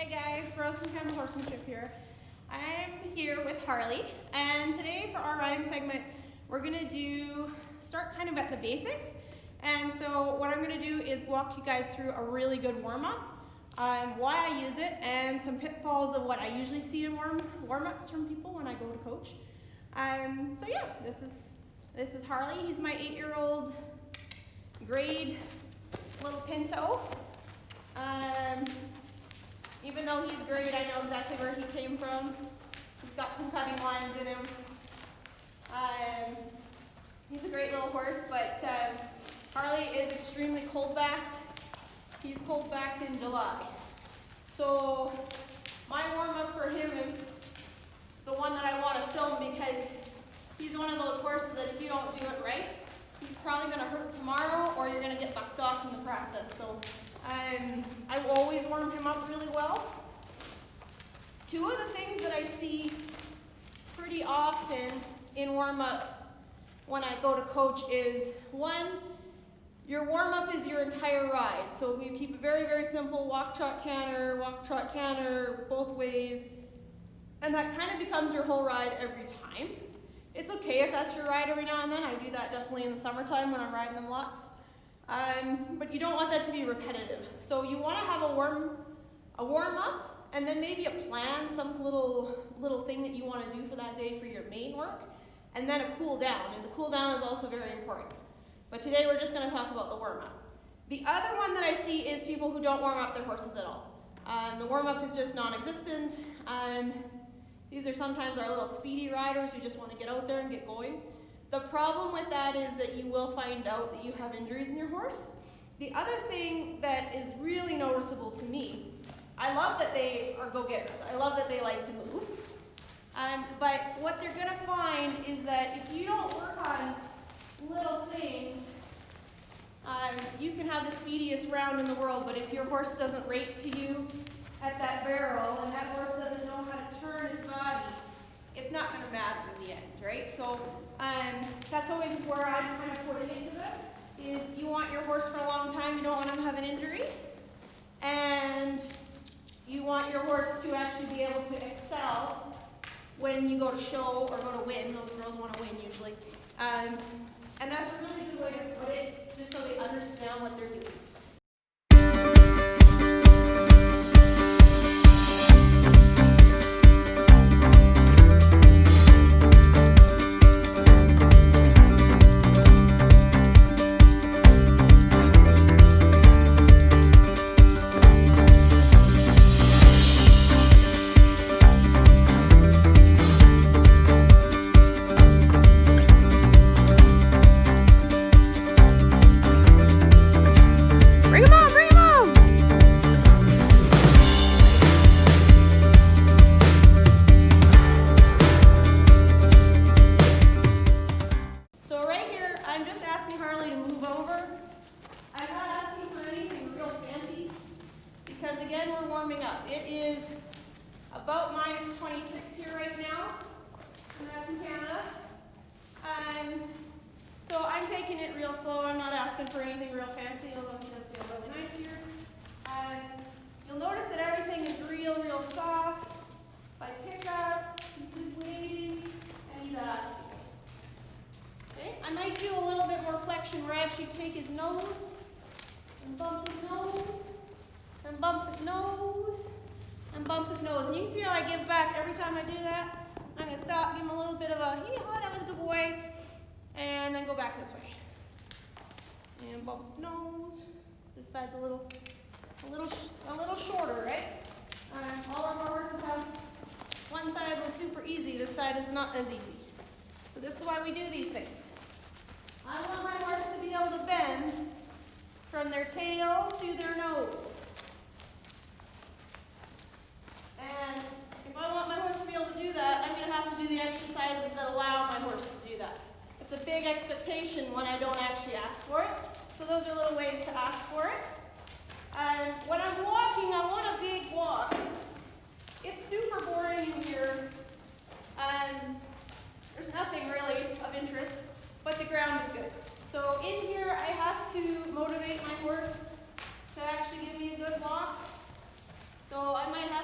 Hey guys, Rose from Campbell Horsemanship here. I'm here with Harley, and today for our riding segment, we're gonna start kind of at the basics. And so what I'm gonna do is walk you guys through a really good warm-up, why I use it, and some pitfalls of what I usually see in warm-ups from people when I go to coach. So yeah, this is Harley. He's my 8-year-old grade little pinto. Even though he's great, I know exactly where he came from. He's got some cutting lines in him. He's a great little horse, but Harley is extremely cold-backed. He's cold-backed in July. So my warm-up for him is the one that I want to film because he's one of those horses that if you don't do it right, he's probably going to hurt tomorrow or you're going to get bucked off in the process. So I've always warmed him up really well. Two of the things that I see pretty often in warm-ups when I go to coach is, one, your warm-up is your entire ride. So you keep it very, very simple, walk, trot, canter, both ways. And that kind of becomes your whole ride every time. It's okay if that's your ride every now and then. I do that definitely in the summertime when I'm riding them lots. But you don't want that to be repetitive. So you want to have a warm-up and then maybe a plan, some little thing that you want to do for that day for your main work, and then a cool down. And the cool down is also very important. But today we're just going to talk about the warm-up. The other one that I see is people who don't warm up their horses at all. The warm-up is just non-existent. These are sometimes our little speedy riders who just want to get out there and get going. The problem with that is that you will find out that you have injuries in your horse. The other thing that is really noticeable to me, I love that they are go-getters. I love that they like to move. But what they're gonna find is that if you don't work on little things, you can have the speediest round in the world, but if your horse doesn't rate to you at that barrel and that horse doesn't know how to turn its body, it's not going to matter in the end, right? So that's always where I'm kind of putting into it, is you want your horse for a long time, you don't want him to have an injury, and you want your horse to actually be able to excel when you go to show or go to win. Those girls want to win usually. And that's a really good way to put it, just so they understand what they're doing. Because again, we're warming up. It is about minus 26 here right now, and that's in Canada. So I'm taking it real slow. I'm not asking for anything real fancy, although it does feel really nice here. You'll notice that everything is real soft. If I pick up, he's just waiting, and he's asking. Okay? I might do a little bit more flexion where I actually take his nose and bump his nose. And bump his nose, and bump his nose. And you can see how I give back every time I do that. I'm going to stop, give him a little bit of a, yee-haw, that was a good boy, and then go back this way. And bump his nose. This side's a little shorter, right? All of our horses have, one side was super easy, this side is not as easy. So this is why we do these things. I want my horse to be able to bend from their tail to their nose. And if I want my horse to be able to do that, I'm going to have to do the exercises that allow my horse to do that. It's a big expectation when I don't actually ask for it. So those are little ways to ask for it. When I'm walking, I want a big walk. It's super boring in here. There's nothing really of interest, but the ground is good. So in here, I have to motivate my horse to actually give me a good walk. So I might have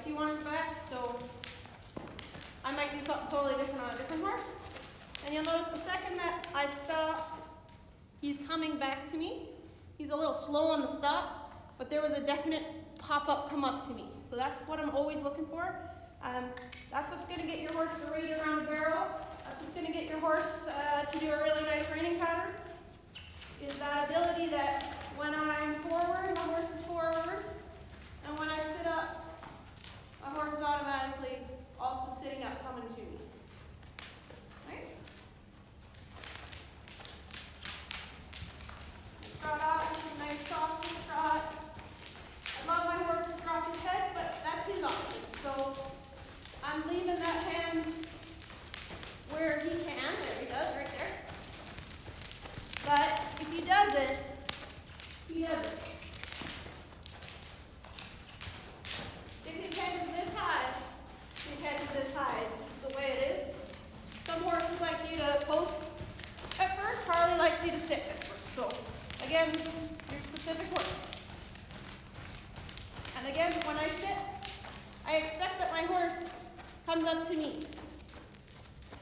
likes you on his back, so I might do something totally different on a different horse. And you'll notice the second that I stop, he's coming back to me. He's a little slow on the stop, but there was a definite pop-up come up to me. So that's what I'm always looking for. That's what's gonna get your horse to rate around a barrel. That's what's gonna get your horse to do a really nice reining pattern, is that ability that when I'm forward, my horse is forward, and when I sit up, my horse is automatically also sitting up, coming to me. Right? Trot off, nice soft trot. I love my horse to drop his head, but that's his option. So I'm leaving that hand where he can. There he does, right there. But if he doesn't, he doesn't. If his head is this high, his head is this high. It's just the way it is. Some horses like you to post at first. Harley likes you to sit at first. So again, your specific horse. And again, when I sit, I expect that my horse comes up to me.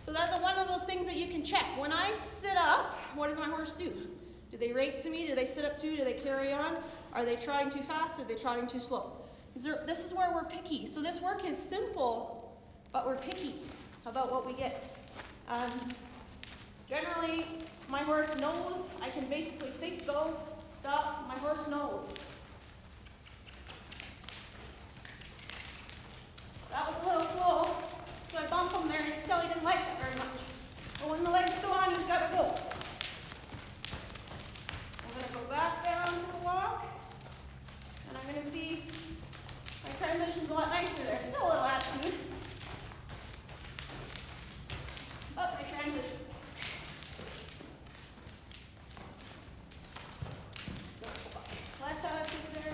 So that's one of those things that you can check. When I sit up, what does my horse do? Do they rate to me? Do they sit up too? Do they carry on? Are they trotting too fast? Are they trotting too slow? This is where we're picky. So this work is simple, but we're picky about what we get. Generally, my horse knows. I can basically think, go, stop. My horse knows. That was a little slow, so I bumped him there and you can tell he didn't like that very much. But when the legs go on, he's got to go. I'm going to go back down to the walk, and I'm going to see my transition's a lot nicer there. Still a little attitude. Oh, my transition. Less attitude there.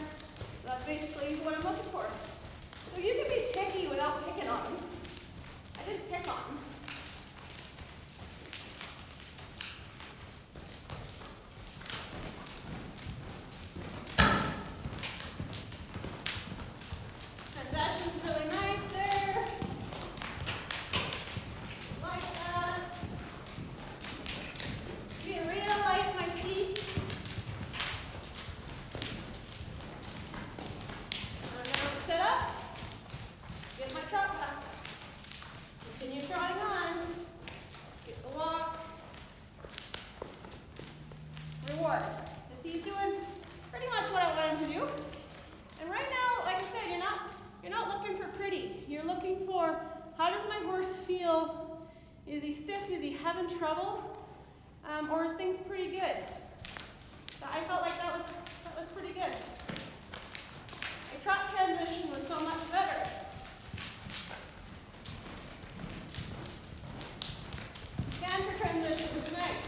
So that's basically what I'm looking for. So you can be picky without picking on them. I didn't pick on them. Transaction's really nice there. Like that. Being real like my feet. I'm going to sit up. Get my trot back. Continue trotting on. Get the walk. Reward. As he's doing pretty much what I want him to do. And right now, like I said, you're not looking for pretty. You're looking for, how does my horse feel? Is he stiff? Is he having trouble? Or is things pretty good? So I felt like that was pretty good. My trot transition was so much better. Canter transition was nice.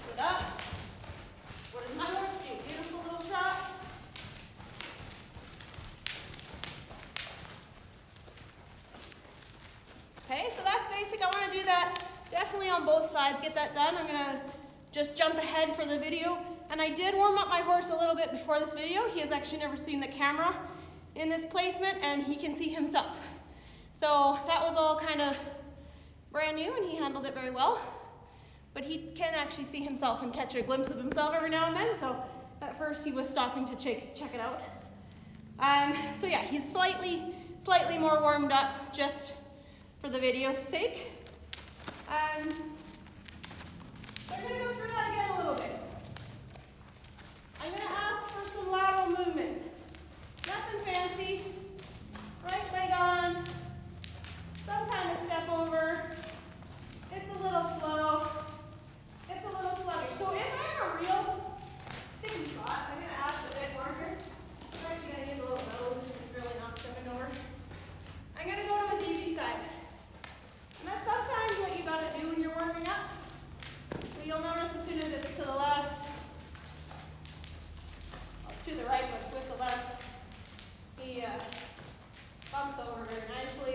Sit up. What does my horse do? Beautiful little trot. Okay, so that's basic. I want to do that definitely on both sides. Get that done. I'm going to just jump ahead for the video. And I did warm up my horse a little bit before this video. He has actually never seen the camera in this placement, and he can see himself. So that was all kind of brand new, and he handled it very well. But he can actually see himself and catch a glimpse of himself every now and then. So at first he was stopping to check it out. So yeah, he's slightly more warmed up just for the video's sake. So I'm going to go through that again a little bit. I'm going to ask for some lateral movement. Nothing fancy. Right leg on. Some kind of step over. It's a little slow. It's a little sluggish. So if I'm a real sticky trot, I'm going to ask a bit larger. I'm actually going to use a little nose if it's really not stepping over. I'm going to go to his easy side. And that's sometimes what you got to do when you're warming up. So you'll notice as soon as it's to the left, to the right, but with the left, he bumps over very nicely.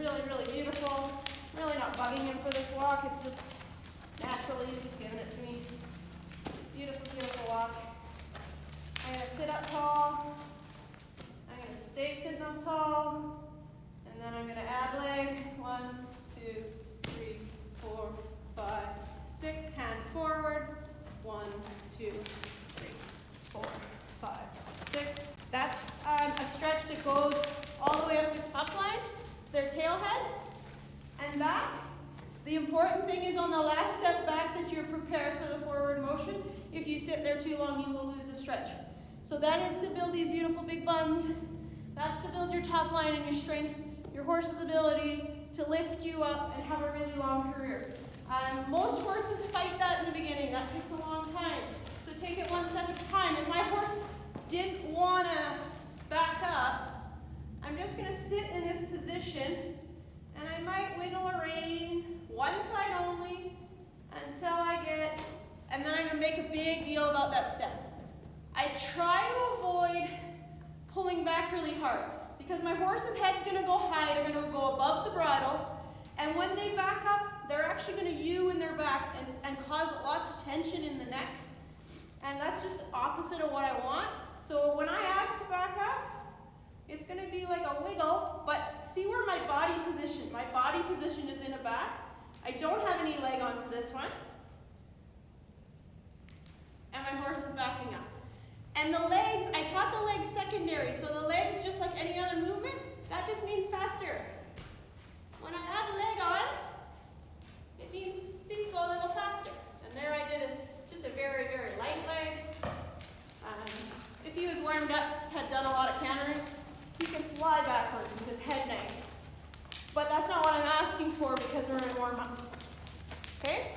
really, really beautiful. I'm really not bugging him for this walk. It's just naturally, he's just giving it to me. Beautiful, beautiful walk. I'm going to sit up tall. I'm going to stay sitting up tall. And then I'm going to add leg. 1, 2, 3, 4, 5, 6. Hand forward. 1, 2, 3, 4, 5, 6. That's a stretch that goes all the way up the top line, their tail head, and back. The important thing is on the last step back that you're prepared for the forward motion. If you sit there too long, you will lose the stretch. So that is to build these beautiful big buns. That's to build your top line and your strength, your horse's ability to lift you up and have a really long career. Most horses fight that in the beginning. That takes a long time. So take it one step at a time. If my horse didn't want to back up, I'm just going to sit in this position and I might wiggle a rein, one side only, until I get, and then I'm going to make a big deal about that step. I try to avoid pulling back really hard because my horse's head's going to go high, they're going to go above the bridle, and when they back up, they're actually going to U in their back and cause lots of tension in the neck, and that's just opposite of what I want. So when I ask to back up, it's going to be like a wiggle, but see where my body position, is in a back. I don't have any leg on for this one. And my horse is backing up. And the legs, I taught the legs secondary, so the legs, just like any other movement, that just means faster. When I add a leg on, it means these go a little faster. And there I did just a very, very light leg. If he was warmed up, had done a lot of cantering, he can fly backwards with his head nice. But that's not what I'm asking for because we're in warm-up. Okay?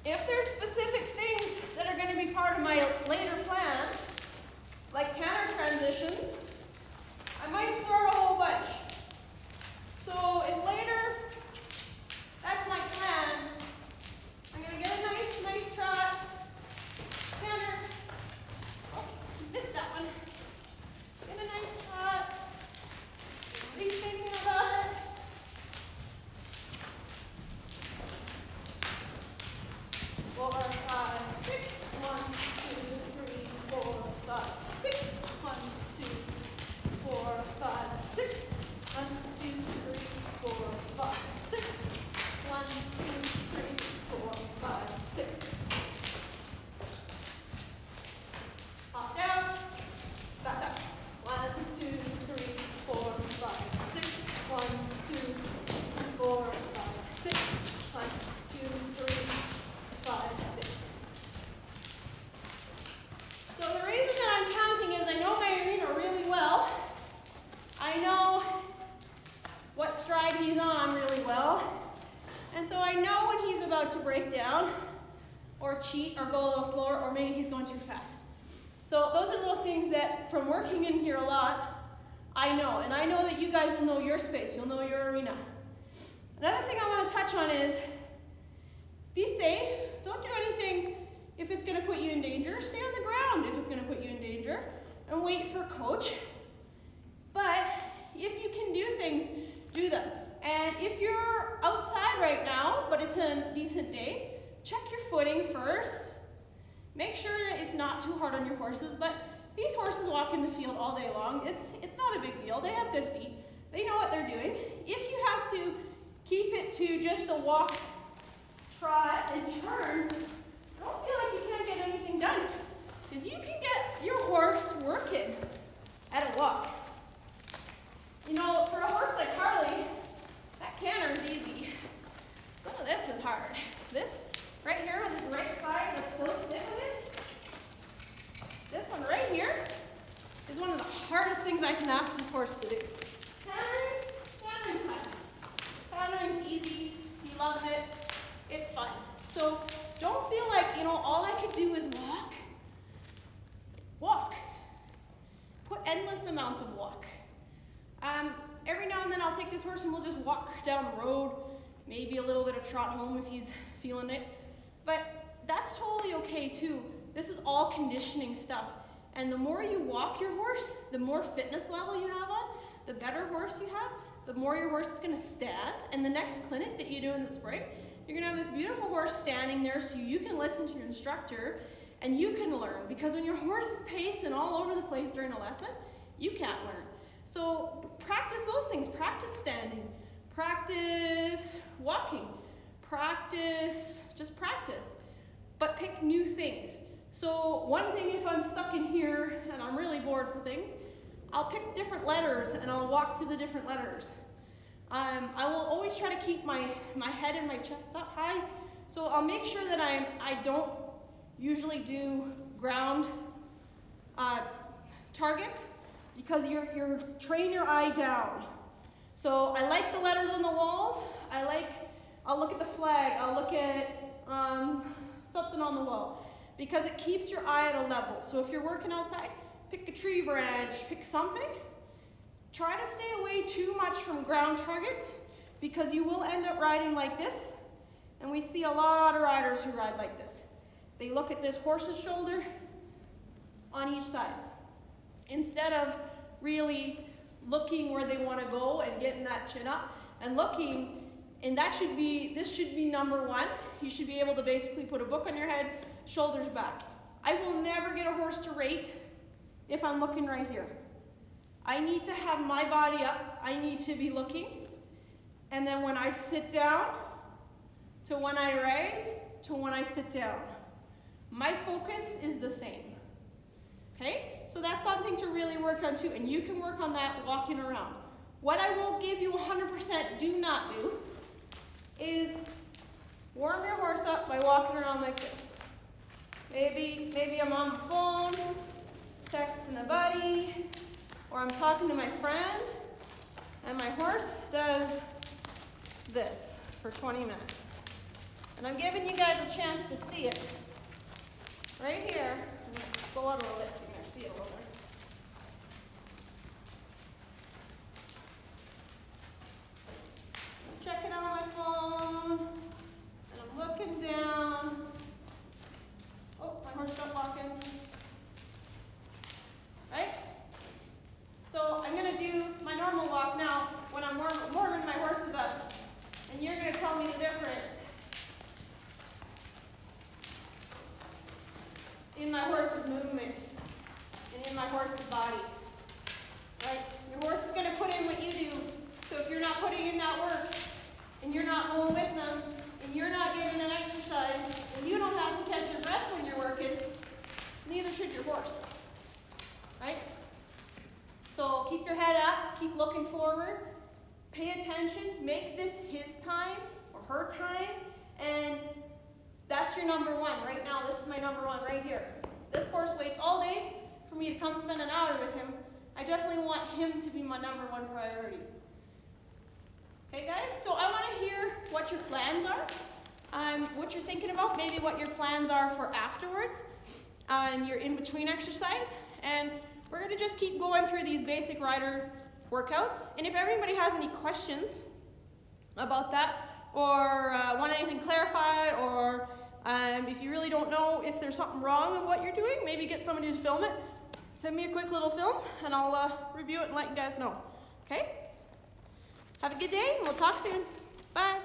If there's specific things that are going to be part of my later plan, like canter transitions, I might start a whole bunch. So if later, that's my plan, I'm going to get a nice trot, canter. Oh, missed that one. Get a nice trot. Be thinking about it. Four, 5, 6. 1, 2, 3, 4, 5, 6. 1, 2, 4, 5, 6. 1, 2, 3, 4, 5, 6. 1, 2, 3, 4, 5, 6. Hop down, back up. 1, 2, 3, 4, 5, 6. 1, 2, 4, 5, 6. 1, 2, 3, 5, 6. So the reason that I'm counting is I know my arena really well. I know what stride he's on really well. And so I know when he's about to break down or cheat or go a little slower or maybe he's going too fast. So those are little things that from working in here a lot, I know. And I know that you guys will know your space. You'll know your arena. Another thing I want to touch on is be safe. Don't do anything if it's going to put you in danger. Stay on the ground if it's going to put you in danger. And wait for coach. But if you can do things, do them. And if you're outside right now, but it's a decent day, check your footing first. Make sure that it's not too hard on your horses. But these horses walk in the field all day long. It's not a big deal. They have good feet. They know what they're doing. If you have to keep it to just the walk, trot, and turn, don't feel like you can't get anything done. Because you can get your horse working at a walk. You know, for a horse like Harley, that canter is easy. Some of this is hard. This right here on this right side that's so stiff with this one right here is one of the hardest things I can ask this horse to do. Cantering's fun. Cantering's easy. He loves it. It's fun. So don't feel like, all I could do is walk. Walk. Put endless amounts of walk. Every now and then I'll take this horse and we'll just walk down the road, maybe a little bit of trot home if he's feeling it. But that's totally okay too. This is all conditioning stuff. And the more you walk your horse, the more fitness level you have on, the better horse you have, the more your horse is going to stand. And the next clinic that you do in the spring, you're going to have this beautiful horse standing there so you can listen to your instructor and you can learn. Because when your horse is pacing all over the place during a lesson, you can't learn. So practice those things. Practice standing. Practice walking. Just practice. But pick new things. So one thing, if I'm stuck in here and I'm really bored for things, I'll pick different letters and I'll walk to the different letters. I will always try to keep my head and my chest up high. So I'll make sure that I don't usually do ground targets because you're train your eye down. So I like the letters on the walls. I'll look at the flag. I'll look at something on the wall because it keeps your eye at a level. So if you're working outside, pick a tree branch, pick something. Try to stay away too much from ground targets because you will end up riding like this. And we see a lot of riders who ride like this. They look at this horse's shoulder on each side instead of really looking where they want to go and getting that chin up and looking. And this should be number one. You should be able to basically put a book on your head, shoulders back. I will never get a horse to rate if I'm looking right here. I need to have my body up. I need to be looking. And then when I sit down, to when I raise, to when I sit down. My focus is the same. Okay? So that's something to really work on too. And you can work on that walking around. What I will give you 100% do not do is warm your horse up by walking around like this. Maybe I'm on the phone, texting a buddy, or I'm talking to my friend, and my horse does this for 20 minutes. And I'm giving you guys a chance to see it. Right here, go out a little bit so you can see it a little bit. I'm checking out my phone, and I'm looking down. Oh, my horse stopped walking. Right? So I'm going to do my normal walk now when I'm warming my horses up. And you're going to tell me the difference in my horse's movement and in my horse's body. Right? Your horse is going to put in what you do. So if you're not putting in that work and you're not going with them and you're not getting an exercise and you don't have to catch your breath when you're working, neither should your horse. Right? So keep your head up, keep looking forward, pay attention, make this his time or her time, and that's your number one. Right now, this is my number one right here. This horse waits all day for me to come spend an hour with him. I definitely want him to be my number one priority. Okay, guys? So I want to hear what your plans are, what you're thinking about, maybe what your plans are for afterwards, your in-between exercise, and we're going to just keep going through these basic rider workouts. And if everybody has any questions about that or want anything clarified or if you really don't know if there's something wrong with what you're doing, maybe get somebody to film it. Send me a quick little film and I'll review it and let you guys know. Okay? Have a good day and we'll talk soon. Bye.